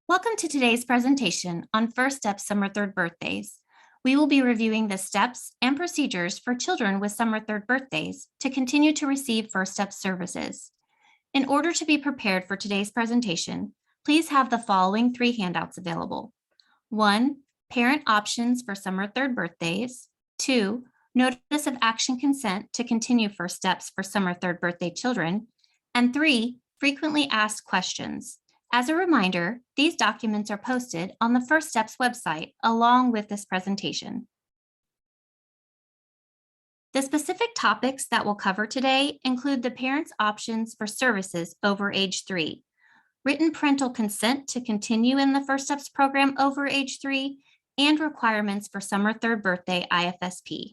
Welcome to today's presentation on First Step Summer Third Birthdays. We will be reviewing the steps and procedures for children with Summer Third Birthdays to continue to receive First Step services. In order to be prepared for today's presentation, please have the following 3 handouts available. 1, Parent Options for Summer Third Birthdays. 2, Notice of Action Consent to continue First Steps for Summer Third Birthday children. And 3, Frequently Asked Questions. As a reminder, these documents are posted on the First Steps website along with this presentation. The specific topics that we'll cover today include the parents' options for services over age 3, written parental consent to continue in the First Steps program over age 3, and requirements for Summer Third Birthday IFSP.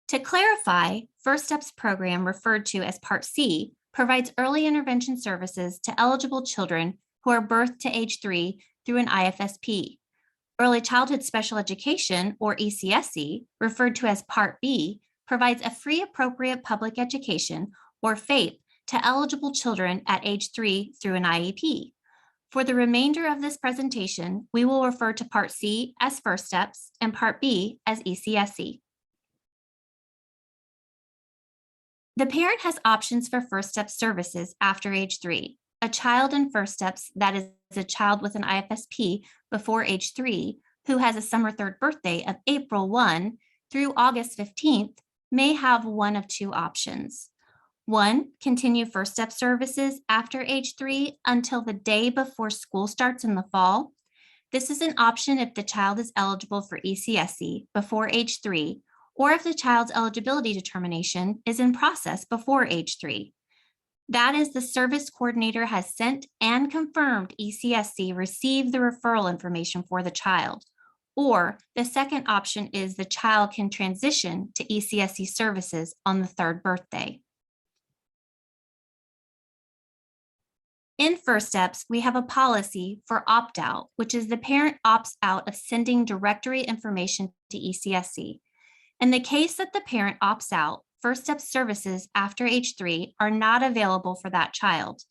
To clarify, First Steps program, referred to as Part C, provides early intervention services to eligible children who are birthed to age 3 through an IFSP. Early Childhood Special Education, or ECSE, referred to as Part B, provides a free appropriate public education, or FAPE, to eligible children at age 3 through an IEP. For the remainder of this presentation, we will refer to Part C as First Steps and Part B as ECSE. The parent has options for First Steps services after age 3. A child in First Steps, that is a child with an IFSP before age 3, who has a Summer Third Birthday of April 1 through August 15th, may have one of 2 options. 1, continue First Step services after age 3 until the day before school starts in the fall. This is an option if the child is eligible for ECSE before age 3, or if the child's eligibility determination is in process before age 3. That is, the service coordinator has sent and confirmed ECSE received the referral information for the child. Or the second option is the child can transition to ECSE services on the 3rd birthday. In First Steps, we have a policy for opt-out, which is the parent opts out of sending directory information to ECSE. In the case that the parent opts out, First Step services after age 3 are not available for that child.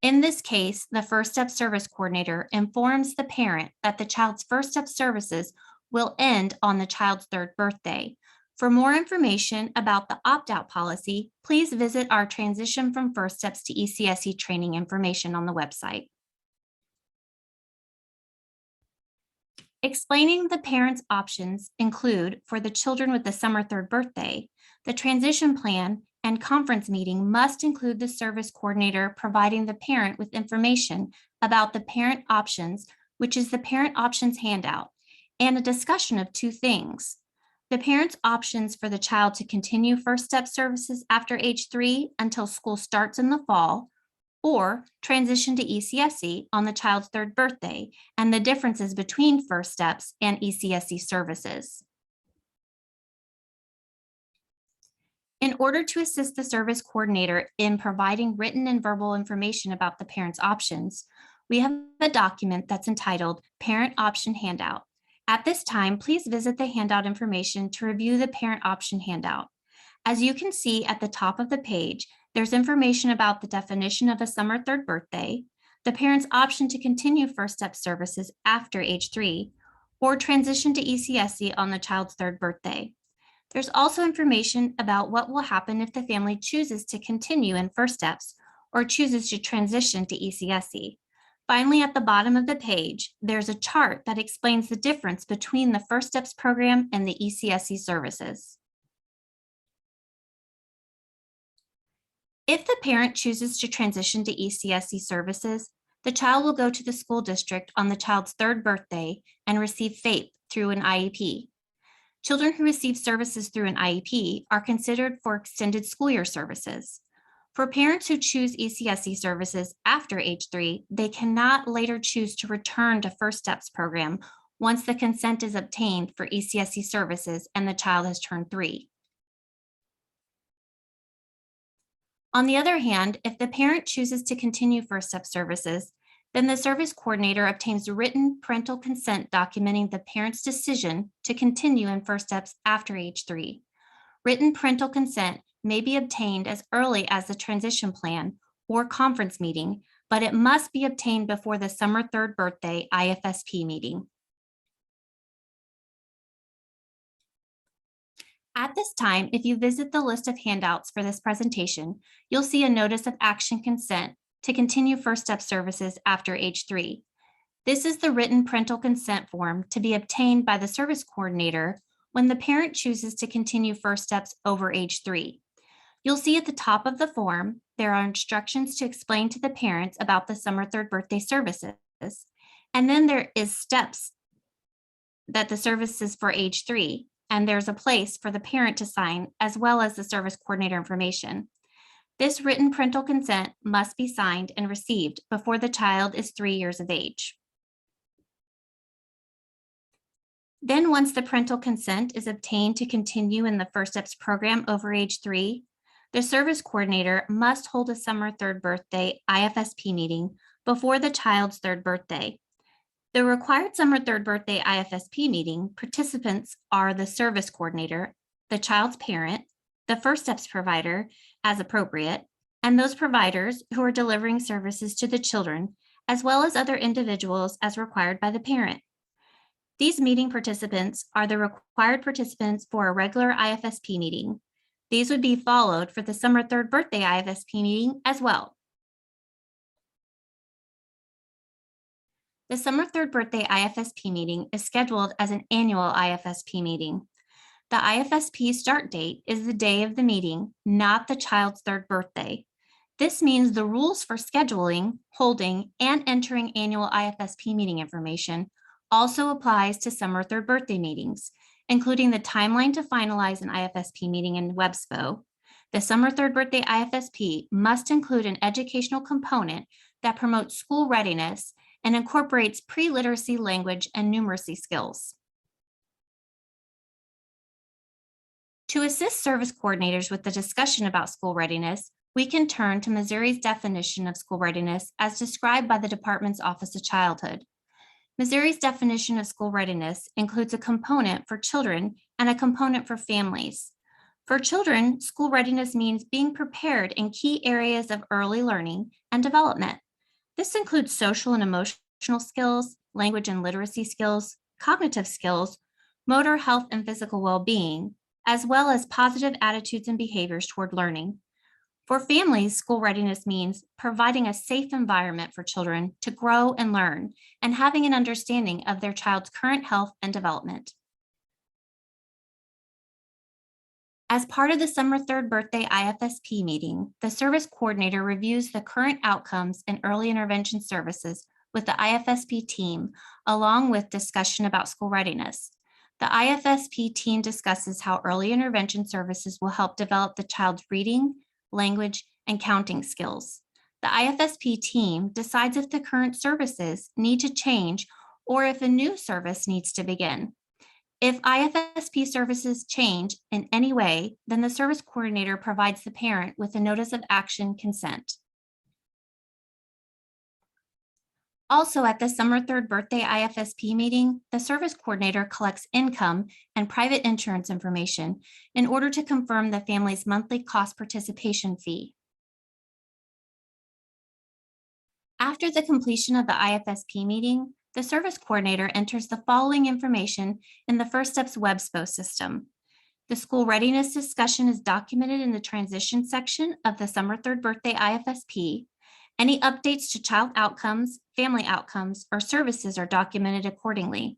In this case, the First Step service coordinator informs the parent that the child's First Step services will end on the child's 3rd birthday. For more information about the opt-out policy, please visit our Transition from First Steps to ECSE training information on the website. Explaining the parents' options include, for the children with the Summer Third Birthday, the transition plan and conference meeting must include the service coordinator providing the parent with information about the parent options, which is the Parent Options Handout, and a discussion of 2 things. The parents' options for the child to continue First Step services after age 3 until school starts in the fall, or transition to ECSE on the child's 3rd birthday, and the differences between First Steps and ECSE services. In order to assist the service coordinator in providing written and verbal information about the parent's options, we have a document that's entitled Parent Option Handout. At this time, please visit the handout information to review the Parent Option Handout. As you can see at the top of the page, there's information about the definition of a Summer Third Birthday, the parent's option to continue First Step services after age 3, or transition to ECSE on the child's 3rd birthday. There's also information about what will happen if the family chooses to continue in First Steps or chooses to transition to ECSE. Finally, at the bottom of the page, there's a chart that explains the difference between the First Steps program and the ECSE services. If the parent chooses to transition to ECSE services, the child will go to the school district on the child's 3rd birthday and receive FAPE through an IEP. Children who receive services through an IEP are considered for extended school year services. For parents who choose ECSE services after age 3, they cannot later choose to return to First Steps program once the consent is obtained for ECSE services and the child has turned 3. On the other hand, if the parent chooses to continue First Step services, then the service coordinator obtains written parental consent documenting the parent's decision to continue in First Steps after age 3. Written parental consent may be obtained as early as the transition plan or conference meeting but it must be obtained before the Summer Third Birthday IFSP meeting. At this time, if you visit the list of handouts for this presentation, you'll see a notice of action consent to continue First Step services after age 3. This is the written parental consent form to be obtained by the service coordinator when the parent chooses to continue First Steps over age 3. You'll see at the top of the form, there are instructions to explain to the parents about the Summer Third Birthday services. And then there is steps that the services for age 3, and there's a place for the parent to sign as well as the service coordinator information. This written parental consent must be signed and received before the child is 3 years of age. Then once the parental consent is obtained to continue in the First Steps program over age 3, the service coordinator must hold a Summer Third Birthday IFSP meeting before the child's 3rd birthday. The required Summer Third Birthday IFSP meeting participants are the service coordinator, the child's parent, the First Steps provider, as appropriate, and those providers who are delivering services to the children, as well as other individuals as required by the parent. These meeting participants are the required participants for a regular IFSP meeting. These would be followed for the Summer Third Birthday IFSP meeting as well. The Summer Third Birthday IFSP meeting is scheduled as an annual IFSP meeting. The IFSP start date is the day of the meeting, not the child's 3rd birthday. This means the rules for scheduling, holding, and entering annual IFSP meeting information also applies to Summer Third Birthday meetings, including the timeline to finalize an IFSP meeting in WebSPO. The Summer Third Birthday IFSP must include an educational component that promotes school readiness and incorporates pre-literacy language and numeracy skills. To assist service coordinators with the discussion about school readiness, we can turn to Missouri's definition of school readiness as described by the Department's Office of Childhood. Missouri's definition of school readiness includes a component for children and a component for families. For children, school readiness means being prepared in key areas of early learning and development. This includes social and emotional skills, language and literacy skills, cognitive skills, motor health and physical well-being, as well as positive attitudes and behaviors toward learning. For families, school readiness means providing a safe environment for children to grow and learn, and having an understanding of their child's current health and development. As part of the Summer Third Birthday IFSP meeting, the service coordinator reviews the current outcomes in early intervention services with the IFSP team, along with discussion about school readiness. The IFSP team discusses how early intervention services will help develop the child's reading, language, and counting skills. The IFSP team decides if the current services need to change or if a new service needs to begin. If IFSP services change in any way, then the service coordinator provides the parent with a notice of action consent. Also, at the Summer Third Birthday IFSP meeting, the service coordinator collects income and private insurance information in order to confirm the family's monthly cost participation fee. After the completion of the IFSP meeting, the service coordinator enters the following information in the First Steps WebSPO system. The school readiness discussion is documented in the transition section of the Summer Third Birthday IFSP. Any updates to child outcomes, family outcomes, or services are documented accordingly.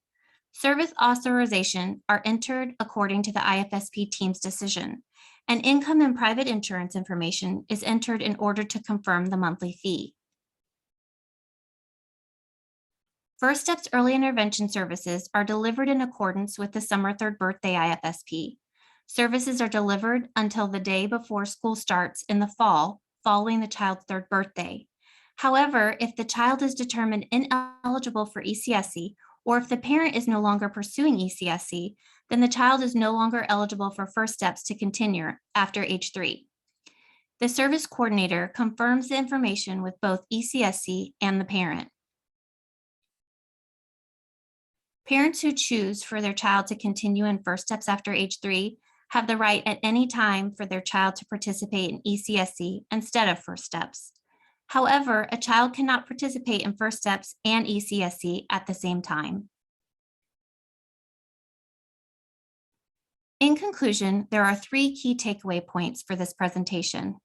Service authorization are entered according to the IFSP team's decision, and income and private insurance information is entered in order to confirm the monthly fee. First Steps Early Intervention Services are delivered in accordance with the Summer Third Birthday IFSP. Services are delivered until the day before school starts in the fall, following the child's 3rd birthday. However, if the child is determined ineligible for ECSE, or if the parent is no longer pursuing ECSE, then the child is no longer eligible for First Steps to continue after age 3. The service coordinator confirms the information with both ECSE and the parent. Parents who choose for their child to continue in First Steps after age 3 have the right at any time for their child to participate in ECSE instead of First Steps. However, a child cannot participate in First Steps and ECSE at the same time. In conclusion, there are 3 key takeaway points for this presentation.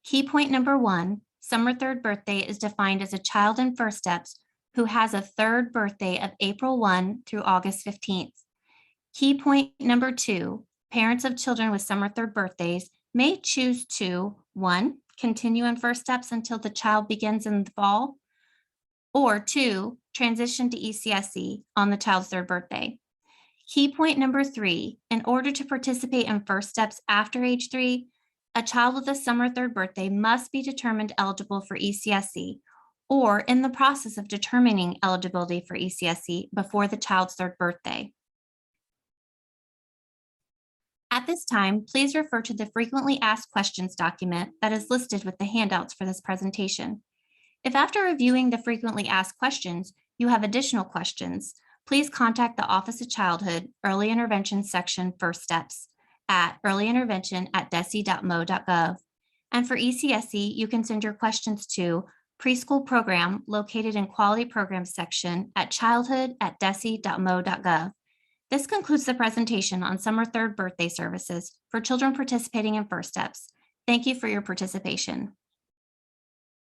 Key point number 1, Summer Third Birthday is defined as a child in First Steps who has a third birthday of April 1 through August 15th. Key point number 2, parents of children with Summer Third birthdays may choose to 1, continue in First Steps until the child begins in the fall, or 2, transition to ECSE on the child's third birthday. Key point number 3, in order to participate in First Steps after age 3, a child with a Summer Third birthday must be determined eligible for ECSE or in the process of determining eligibility for ECSE before the child's third birthday. At this time, please refer to the frequently asked questions document that is listed with the handouts for this presentation. If after reviewing the frequently asked questions, you have additional questions, please contact the Office of Childhood Early Intervention Section First Steps at earlyintervention@desi.mo.gov. And for ECSE, you can send your questions to Preschool Program located in Quality Programs section at childhood@desi.mo.gov. This concludes the presentation on Summer Third Birthday Services for children participating in First Steps. Thank you for your participation.